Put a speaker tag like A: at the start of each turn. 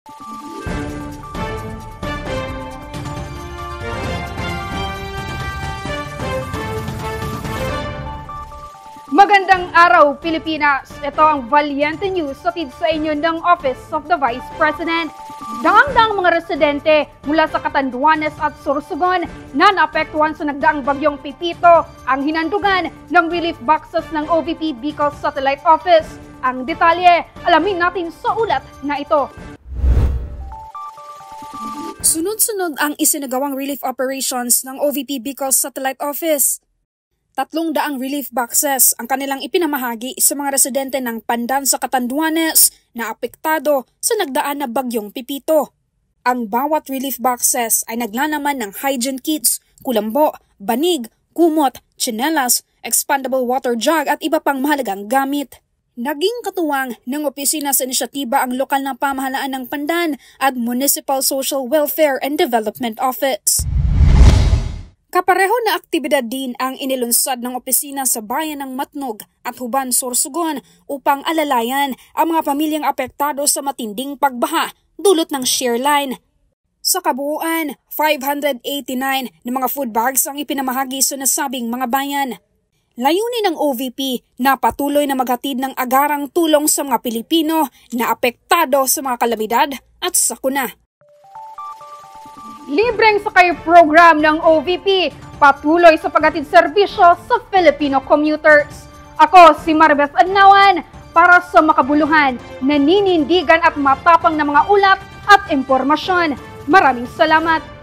A: Magandang araw, Pilipinas! Ito ang Valiente News hatid sa inyo ng Office of the Vice President. Daang-daang mga residente mula sa Catanduanes at Sorsogon na naapektuhan sa nagdaang bagyong Pipito ang hinandugan ng relief boxes ng OVP Bicol Satellite Office. Ang detalye, alamin natin sa ulat na ito. Sunod-sunod ang isinagawang relief operations ng OVP Bicol Satellite Office. 300 relief boxes ang kanilang ipinamahagi sa mga residente ng Pandan sa Catanduanes na apektado sa nagdaan na bagyong Pipito. Ang bawat relief boxes ay naglalaman ng hygiene kits, kulambo, banig, kumot, tsinelas, expandable water jug at iba pang mahalagang gamit. Naging katuwang ng opisina sa inisyatiba ang lokal na pamahalaan ng Pandan at Municipal Social Welfare and Development Office. Kapareho na aktibidad din ang inilunsad ng opisina sa bayan ng Matnog at Huban, Sorsogon upang alalayan ang mga pamilyang apektado sa matinding pagbaha dulot ng shear line. Sa kabuuan, 589 na mga food bags ang ipinamahagi sa nasabing mga bayan. Layunin ng OVP na patuloy na maghatid ng agarang tulong sa mga Pilipino na apektado sa mga kalamidad at sakuna. Libreng sakay program ng OVP, patuloy sa paghatid serbisyo sa Filipino commuters. Ako si Marbeth Adnawan para sa makabuluhan, naninindigan at matapang na mga ulat at impormasyon. Maraming salamat!